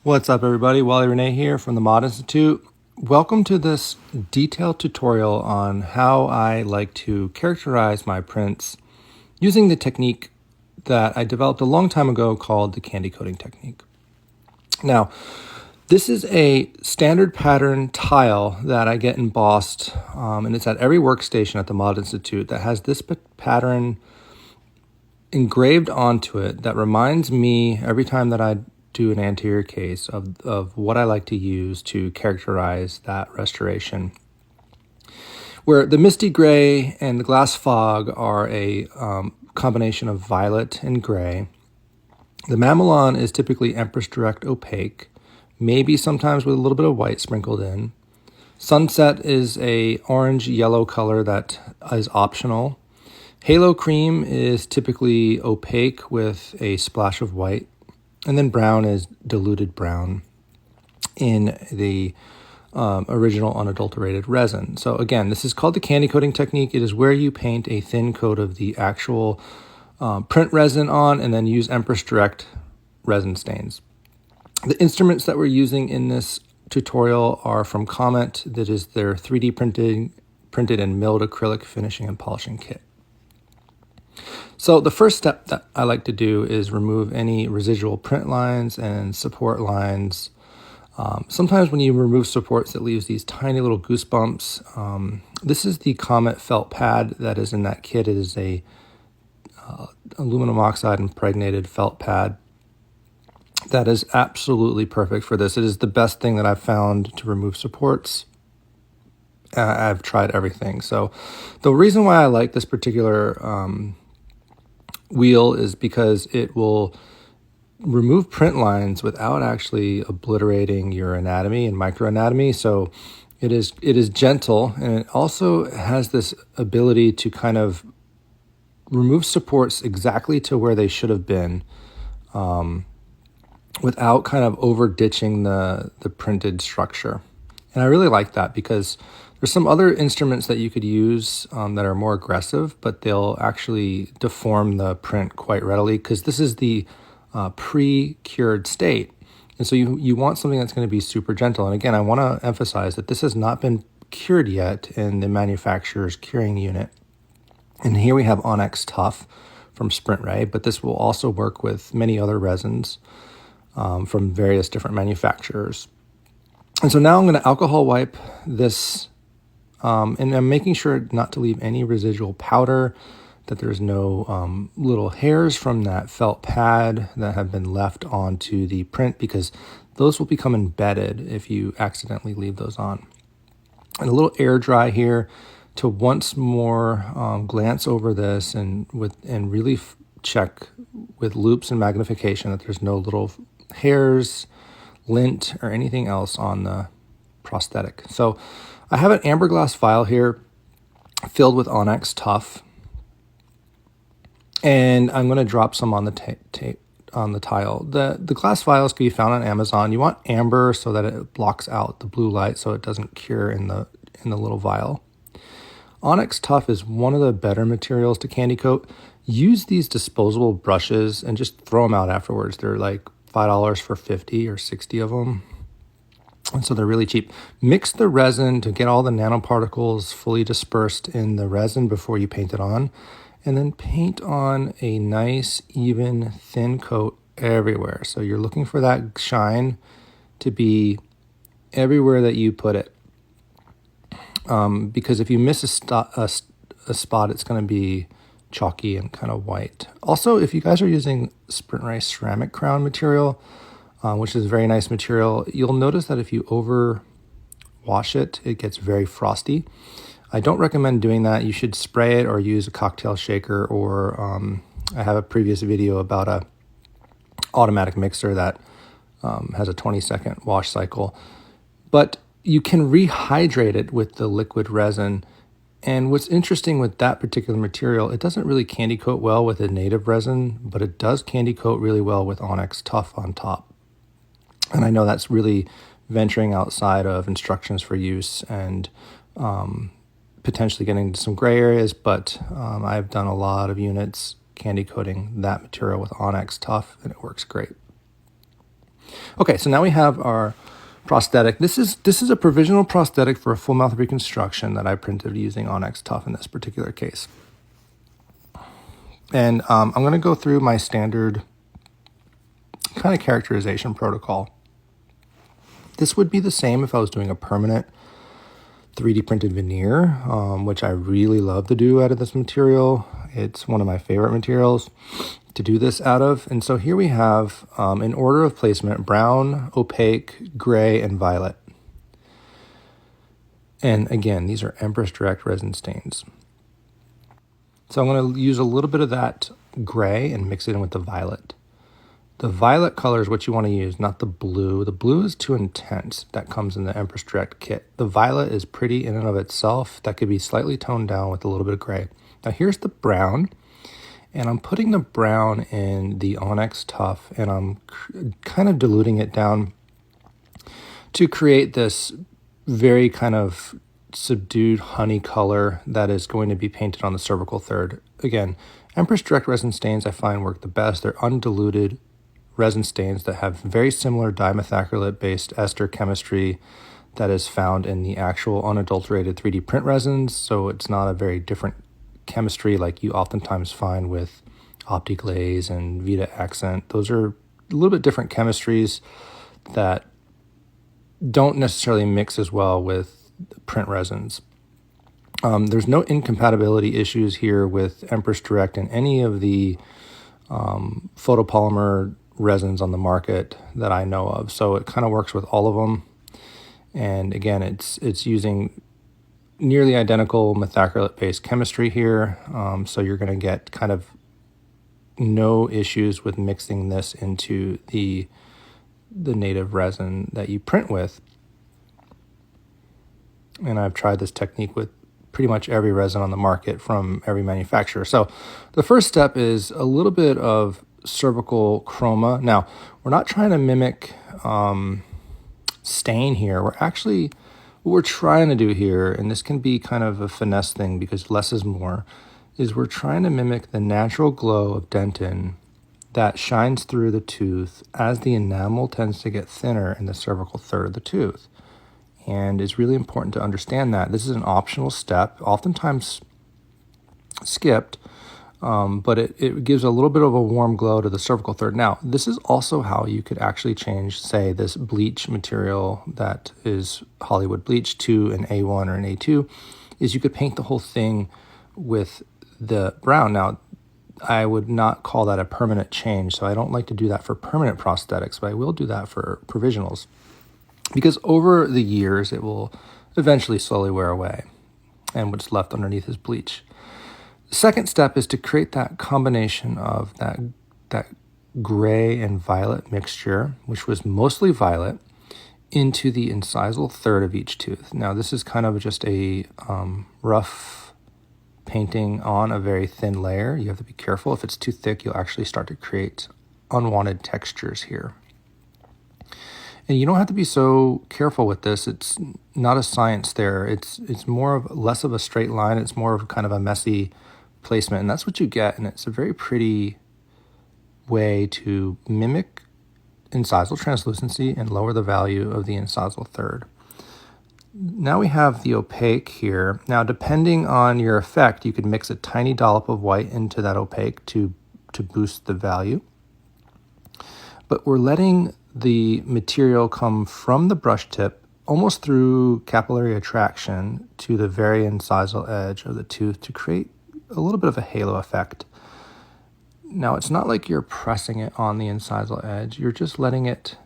What's up, everybody? Walley Renne here from the Mod Institute. Welcome to this detailed tutorial on how I like to characterize my prints using the technique that I developed a long time ago called the Candycoating technique. Now, this is a standard pattern tile that I get embossed, and it's at every workstation at the Mod Institute that has this pattern engraved onto it that reminds me every time that I do an anterior case of what I like to use to characterize that restoration. Where the misty gray and the glass fog are a combination of violet and gray. The mamelon is typically Empress Direct opaque, maybe sometimes with a little bit of white sprinkled in. Sunset is a orange-yellow color that is optional. Halo cream is typically opaque with a splash of white. And then brown is diluted brown in the original unadulterated resin. So again, this is called the candy coating technique. It is where you paint a thin coat of the actual print resin on and then use Empress Direct resin stains. The instruments that we're using in this tutorial are from Comment. That is their 3D printed and milled acrylic finishing and polishing kit. So the first step that I like to do is remove any residual print lines and support lines. Sometimes when you remove supports, it leaves these tiny little goosebumps. This is the Comet felt pad that is in that kit. It is a aluminum oxide impregnated felt pad that is absolutely perfect for this. It is the best thing that I've found to remove supports. I've tried everything. So the reason why I like this particular wheel is because it will remove print lines without actually obliterating your anatomy and microanatomy. So it is gentle, and it also has this ability to kind of remove supports exactly to where they should have been without kind of over ditching the printed structure. And I really like that because there's some other instruments that you could use that are more aggressive, but they'll actually deform the print quite readily because this is the pre-cured state. And so you want something that's going to be super gentle. And again, I want to emphasize that this has not been cured yet in the manufacturer's curing unit. And here we have Onyx Tough from Sprint Ray, but this will also work with many other resins from various different manufacturers. And so now I'm going to alcohol wipe this, and I'm making sure not to leave any residual powder, that there's no little hairs from that felt pad that have been left onto the print, because those will become embedded if you accidentally leave those on. And a little air dry here to once more glance over this and really check with loops and magnification that there's no little hairs, lint, or anything else on the prosthetic. So I have an amber glass vial here filled with Onyx Tough, and I'm going to drop some on the on the tile. The glass vials can be found on Amazon. You want amber so that it blocks out the blue light so it doesn't cure in the little vial. Onyx Tough is one of the better materials to candy coat. Use these disposable brushes and just throw them out afterwards. They're like $5 for 50 or 60 of them. And so they're really cheap. Mix the resin to get all the nanoparticles fully dispersed in the resin before you paint it on. And then paint on a nice, even, thin coat everywhere. So you're looking for that shine to be everywhere that you put it. Because if you miss a spot, it's going to be chalky and kind of white. Also, if you guys are using Sprint Ray ceramic crown material, which is a very nice material, you'll notice that if you over wash it, it gets very frosty. I don't recommend doing that. You should spray it or use a cocktail shaker, or I have a previous video about a automatic mixer that has a 20-second wash cycle. But you can rehydrate it with the liquid resin. And what's interesting with that particular material, it doesn't really candy coat well with a native resin, but it does candy coat really well with Onyx Tough on top. And I know that's really venturing outside of instructions for use and potentially getting into some gray areas, but I've done a lot of units candy coating that material with Onyx Tough, and it works great. Okay, so now we have our prosthetic. This is a provisional prosthetic for a full mouth reconstruction that I printed using Onyx Tough in this particular case. And I'm going to go through my standard kind of characterization protocol. This would be the same if I was doing a permanent 3D printed veneer, which I really love to do out of this material. It's one of my favorite materials to do this out of. And so here we have, in order of placement, brown, opaque, gray, and violet. And again, these are Empress Direct resin stains. So I'm going to use a little bit of that gray and mix it in with the violet. The violet color is what you want to use, not the blue. The blue is too intense. That comes in the Empress Direct kit. The violet is pretty in and of itself. That could be slightly toned down with a little bit of gray. Now here's the brown, and I'm putting the brown in the Onyx Tough, and I'm kind of diluting it down to create this very kind of subdued honey color that is going to be painted on the cervical third. Again, Empress Direct resin stains I find work the best. They're undiluted resin stains that have very similar dimethacrylate-based ester chemistry that is found in the actual unadulterated 3D print resins, so it's not a very different chemistry like you oftentimes find with OptiGlaze and Vita Accent. Those are a little bit different chemistries that don't necessarily mix as well with print resins. There's no incompatibility issues here with Empress Direct and any of the photopolymer resins on the market that I know of. So it kind of works with all of them. And again, it's using nearly identical methacrylate-based chemistry here. So you're going to get kind of no issues with mixing this into the native resin that you print with. And I've tried this technique with pretty much every resin on the market from every manufacturer. So the first step is a little bit of cervical chroma. Now, we're not trying to mimic stain here. What we're trying to do here, and this can be kind of a finesse thing because less is more, is we're trying to mimic the natural glow of dentin that shines through the tooth as the enamel tends to get thinner in the cervical third of the tooth. And it's really important to understand that. This is an optional step, oftentimes skipped, but it gives a little bit of a warm glow to the cervical third. Now, this is also how you could actually change, say, this bleach material that is Hollywood bleach to an A1 or an A2, is you could paint the whole thing with the brown. Now, I would not call that a permanent change, so I don't like to do that for permanent prosthetics, but I will do that for provisionals, because over the years, it will eventually slowly wear away, and what's left underneath is bleach. The second step is to create that combination of that gray and violet mixture, which was mostly violet, into the incisal third of each tooth. Now, this is kind of just a rough painting on a very thin layer. You have to be careful. If it's too thick, you'll actually start to create unwanted textures here. And you don't have to be so careful with this. It's not a science there. It's less of a straight line. It's more of kind of a messy placement, and that's what you get. And it's a very pretty way to mimic incisal translucency and lower the value of the incisal third. Now we have the opaque here. Now, depending on your effect, you could mix a tiny dollop of white into that opaque to boost the value. But we're letting the material come from the brush tip almost through capillary attraction to the very incisal edge of the tooth to create a little bit of a halo effect. Now, it's not like you're pressing it on the incisal edge. You're just letting it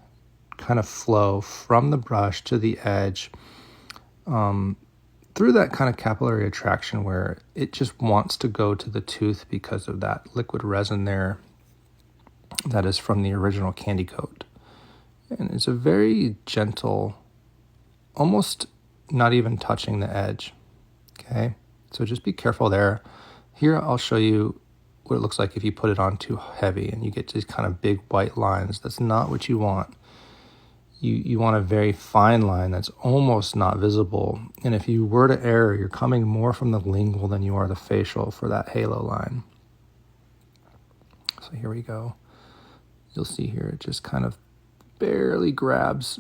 kind of flow from the brush to the edge through that kind of capillary attraction where it just wants to go to the tooth because of that liquid resin there that is from the original Candycoat. And it's a very gentle, almost not even touching the edge, okay? So just be careful there. Here I'll show you what it looks like if you put it on too heavy and you get these kind of big white lines. That's not what you want. You want a very fine line that's almost not visible. And if you were to err, you're coming more from the lingual than you are the facial for that halo line. So here we go. You'll see here, it just kind of barely grabs.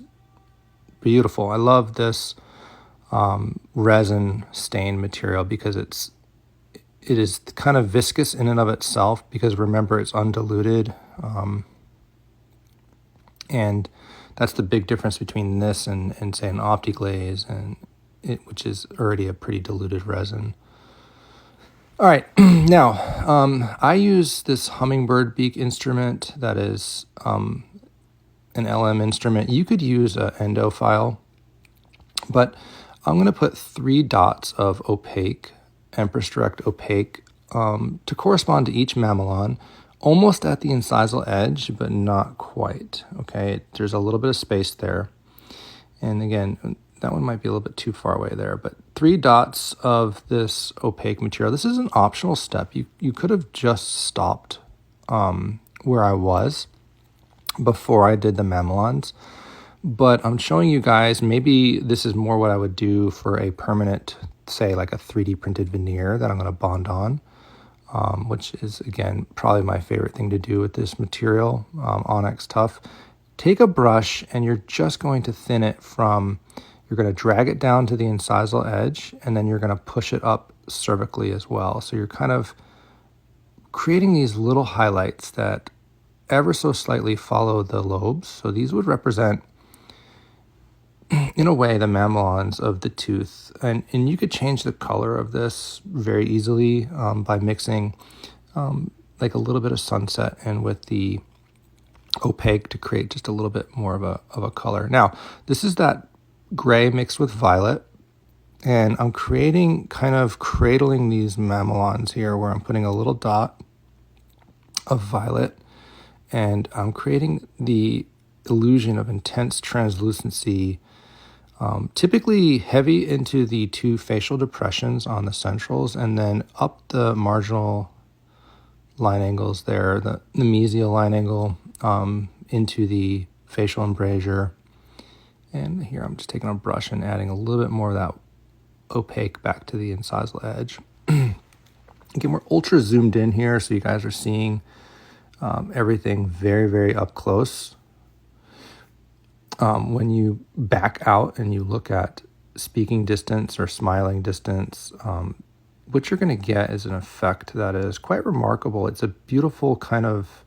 Beautiful. I love this resin stain material because it is kind of viscous in and of itself, because remember, it's undiluted. And that's the big difference between this and say an OptiGlaze, which is already a pretty diluted resin. All right, now I use this hummingbird beak instrument that is an LM instrument. You could use an endo file, but I'm going to put 3 dots of opaque, Empress Direct opaque, to correspond to each mamelon, almost at the incisal edge, but not quite. Okay, there's a little bit of space there. And again, that one might be a little bit too far away there, but 3 dots of this opaque material. This is an optional step. You could have just stopped where I was before I did the mamelons, but I'm showing you guys, maybe this is more what I would do for a permanent, say like a 3D printed veneer that I'm going to bond on, which is, again, probably my favorite thing to do with this material, Onyx Tough. Take a brush and you're just going to thin it you're going to drag it down to the incisal edge, and then you're going to push it up cervically as well. So you're kind of creating these little highlights that ever so slightly follow the lobes. So these would represent, in a way, the mamelons of the tooth. And you could change the color of this very easily by mixing like a little bit of sunset in with the opaque to create just a little bit more of a color. Now, this is that gray mixed with violet, and I'm creating, kind of cradling these mamelons here, where I'm putting a little dot of violet, and I'm creating the illusion of intense translucency, typically heavy into the 2 facial depressions on the centrals, and then up the marginal line angles there, the mesial line angle, into the facial embrasure. And here I'm just taking a brush and adding a little bit more of that opaque back to the incisal edge. Again, we're ultra zoomed in here, so you guys are seeing everything very, very up close. When you back out and you look at speaking distance or smiling distance, what you're going to get is an effect that is quite remarkable. It's a beautiful kind of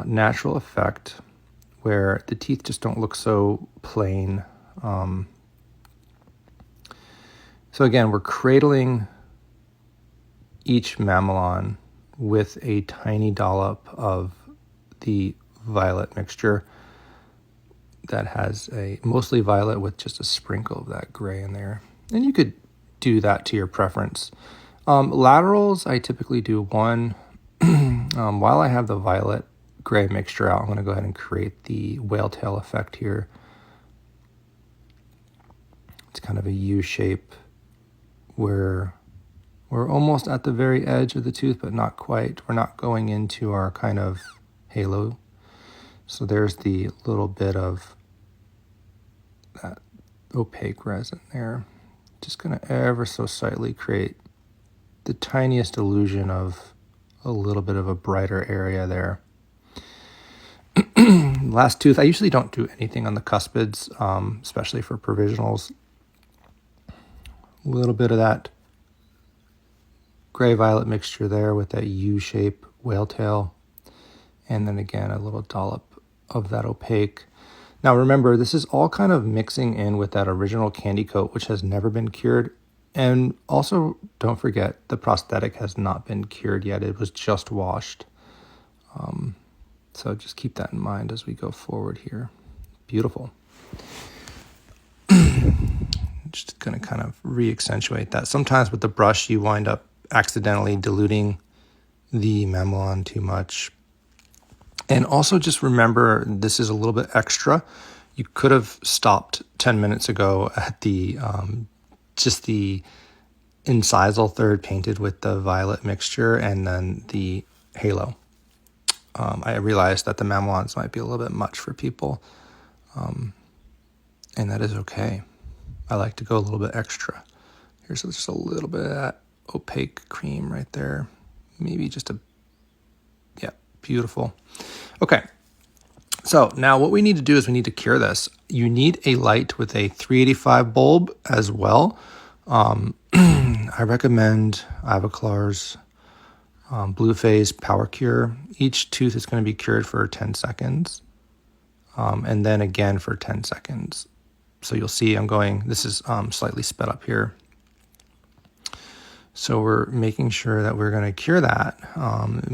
natural effect where the teeth just don't look so plain. So again, we're cradling each mamelon with a tiny dollop of the violet mixture that has a mostly violet with just a sprinkle of that gray in there. And you could do that to your preference. Laterals, I typically do 1. While I have the violet gray mixture out, I'm going to go ahead and create the whale tail effect here. It's kind of a U shape where we're almost at the very edge of the tooth, but not quite. We're not going into our kind of halo. So there's the little bit of that opaque resin there. Just going to ever so slightly create the tiniest illusion of a little bit of a brighter area there. Last tooth, I usually don't do anything on the cuspids, especially for provisionals. A little bit of that gray-violet mixture there with that U-shape whale tail. And then again, a little dollop of that opaque. Now remember, this is all kind of mixing in with that original Candycoat, which has never been cured. And also, don't forget, the prosthetic has not been cured yet. It was just washed. So just keep that in mind as we go forward here. Beautiful. Just going to kind of re-accentuate that. Sometimes with the brush, you wind up accidentally diluting the mamelon too much. And also just remember, this is a little bit extra. You could have stopped 10 minutes ago at the just the incisal third painted with the violet mixture and then the halo. I realized that the mamelons might be a little bit much for people, and that is okay. I like to go a little bit extra. Here's just a little bit of that opaque cream right there. Maybe just yeah, beautiful. Okay, So now what we need to do is we need to cure this. You need a light with a 385 bulb as well. I recommend Ivoclar's Blue Phase Power Cure. Each tooth is going to be cured for 10 seconds and then again for 10 seconds. So you'll see I'm going, this is slightly sped up here. So we're making sure that we're going to cure that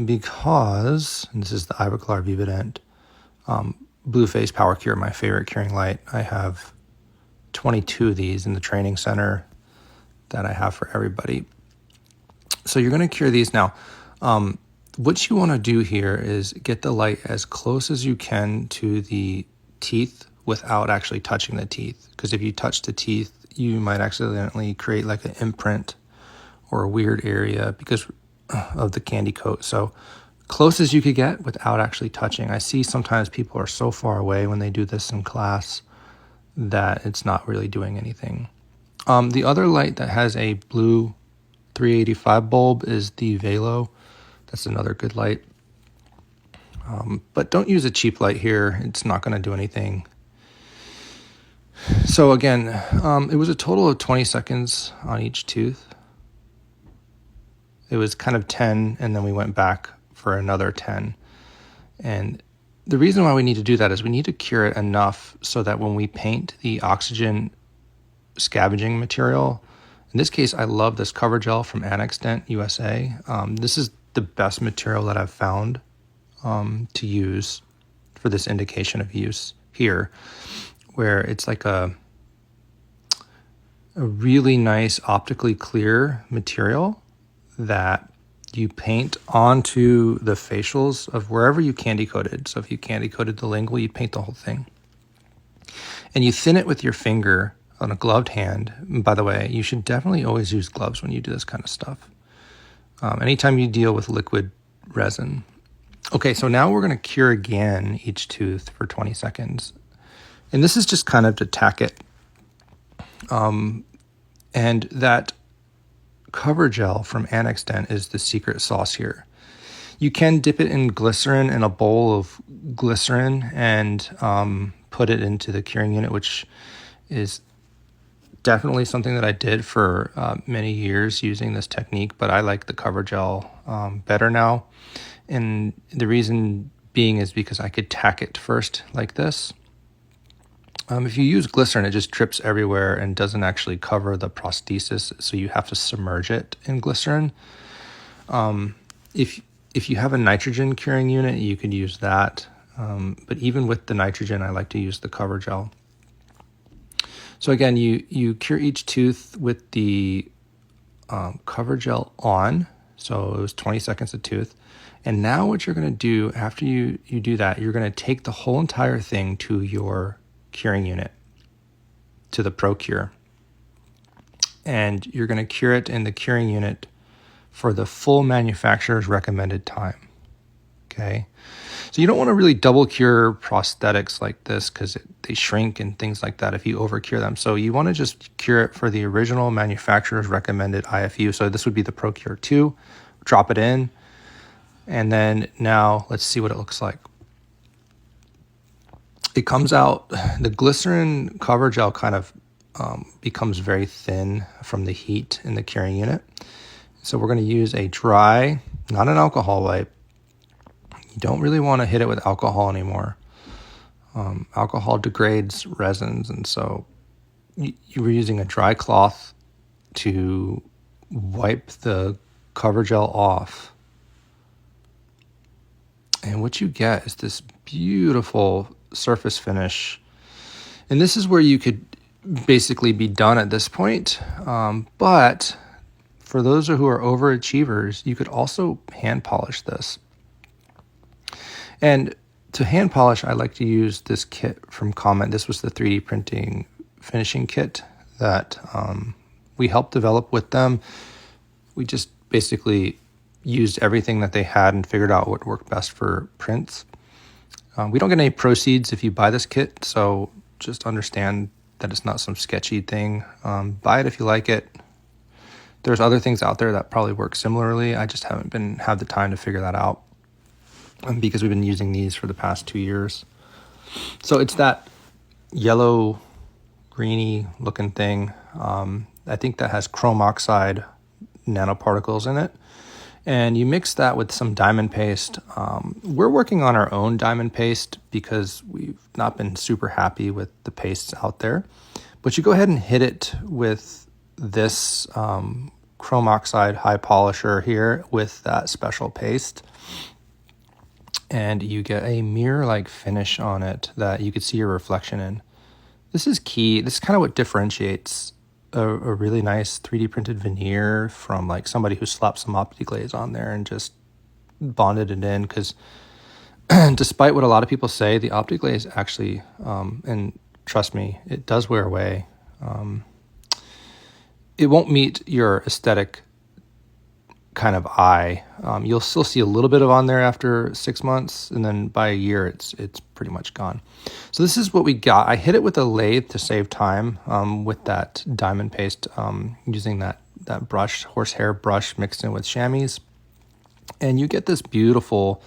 because, and this is the Ivoclar Vivident Blue Phase Power Cure, my favorite curing light. I have 22 of these in the training center that I have for everybody. So you're going to cure these now. What you want to do here is get the light as close as you can to the teeth without actually touching the teeth. Because if you touch the teeth, you might accidentally create like an imprint or a weird area because of the candy coat. So close as you could get without actually touching. I see sometimes people are so far away when they do this in class that it's not really doing anything. The other light that has a blue 385 bulb is the Velo. That's another good light. But don't use a cheap light here. It's not going to do anything. So again, it was a total of 20 seconds on each tooth. It was kind of 10, and then we went back for another 10. And the reason why we need to do that is we need to cure it enough so that when we paint the oxygen scavenging material, in this case, I love this cover gel from Annex Dent USA. This is the best material that I've found to use for this indication of use here, where it's like a really nice optically clear material that you paint onto the facials of wherever you candy coated. So if you candy coated the lingual, you paint the whole thing. And you thin it with your finger on a gloved hand. And by the way, you should definitely always use gloves when you do this kind of stuff. Anytime you deal with liquid resin. Okay, so now we're going to cure again each tooth for 20 seconds. And this is just kind of to tack it. And that cover gel from Annex Dent is the secret sauce here. You can dip it in glycerin, in a bowl of glycerin, and put it into the curing unit, which is definitely something that I did for many years using this technique, but I like the cover gel better now. And the reason being is because I could tack it first like this. If you use glycerin, it just drips everywhere and doesn't actually cover the prosthesis, so you have to submerge it in glycerin. If you have a nitrogen curing unit, you could use that. But even with the nitrogen, I like to use the cover gel. So again, you cure each tooth with the cover gel on. So it was 20 seconds a tooth. And now what you're going to do after you do that, you're going to take the whole entire thing to your curing unit, to the ProCure. And you're going to cure it in the curing unit for the full manufacturer's recommended time. Okay. So you don't want to really double cure prosthetics like this because they shrink and things like that if you over cure them. So you want to just cure it for the original manufacturer's recommended IFU. So this would be the ProCure 2. Drop it in. And then now let's see what it looks like. It comes out, the glycerin cover gel kind of becomes very thin from the heat in the curing unit. So we're going to use a dry, not an alcohol wipe. You don't really want to hit it with alcohol anymore. Alcohol degrades resins, and so you were using a dry cloth to wipe the cover gel off. And what you get is this beautiful surface finish. And this is where you could basically be done at this point. But for those who are overachievers, you could also hand polish this. And to hand polish, I like to use this kit from Comment. This was the 3D printing finishing kit that we helped develop with them. We just basically used everything that they had and figured out what worked best for prints. We don't get any proceeds if you buy this kit, so just understand that it's not some sketchy thing. Buy it if you like it. There's other things out there that probably work similarly. I just haven't had the time to figure that out because we've been using these for the past 2 years. So it's that yellow, greeny looking thing. I think that has chrome oxide nanoparticles in it. And you mix that with some diamond paste. We're working on our own diamond paste because we've not been super happy with the pastes out there. But you go ahead and hit it with this chrome oxide high polisher here with that special paste. And you get a mirror-like finish on it that you could see your reflection in. This is key. This is kind of what differentiates a really nice 3D printed veneer from like somebody who slapped some OptiGlaze on there and just bonded it in. Because despite what a lot of people say, the OptiGlaze actually, and trust me, it does wear away. It won't meet your aesthetic kind of eye. You'll still see a little bit of on there after 6 months, and then by a year it's pretty much gone. So this is what we got. I hit it with a lathe to save time with that diamond paste, using that brush, horsehair brush mixed in with chamois, and you get this beautiful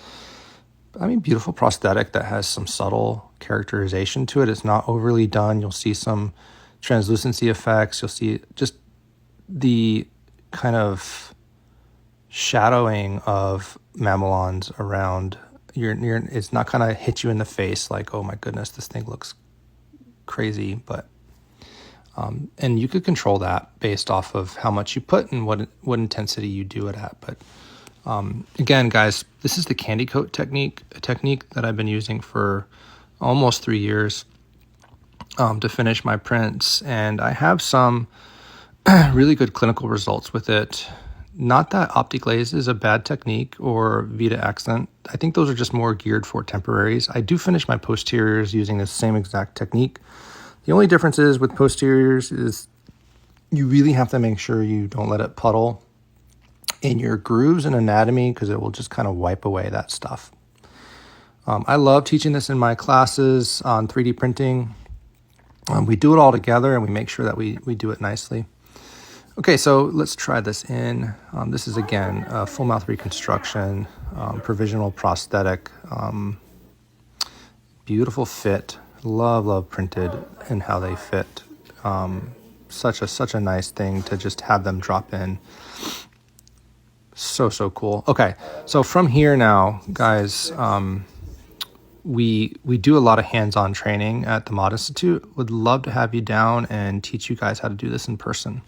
prosthetic that has some subtle characterization to it. It's not overly done. You'll see some translucency effects. You'll see just the kind of shadowing of mamelons around your it's not kind of hit you in the face like, oh my goodness, this thing looks crazy. But and you could control that based off of how much you put and what intensity you do it at. But again, guys, this is the Candycoat technique, a technique that I've been using for almost 3 years to finish my prints, and I have some really good clinical results with it. Not that OptiGlaze is a bad technique or Vita Accent. I think those are just more geared for temporaries. I do finish my posteriors using the same exact technique. The only difference is with posteriors is you really have to make sure you don't let it puddle in your grooves and anatomy, because it will just kind of wipe away that stuff. I love teaching this in my classes on 3D printing. We do it all together and we make sure that we do it nicely. Okay, so let's try this in. This is, again, a full mouth reconstruction, provisional prosthetic, beautiful fit. Love printed and how they fit. Such a nice thing to just have them drop in. So cool. Okay, so from here now, guys, we do a lot of hands-on training at the Mod Institute. Would love to have you down and teach you guys how to do this in person.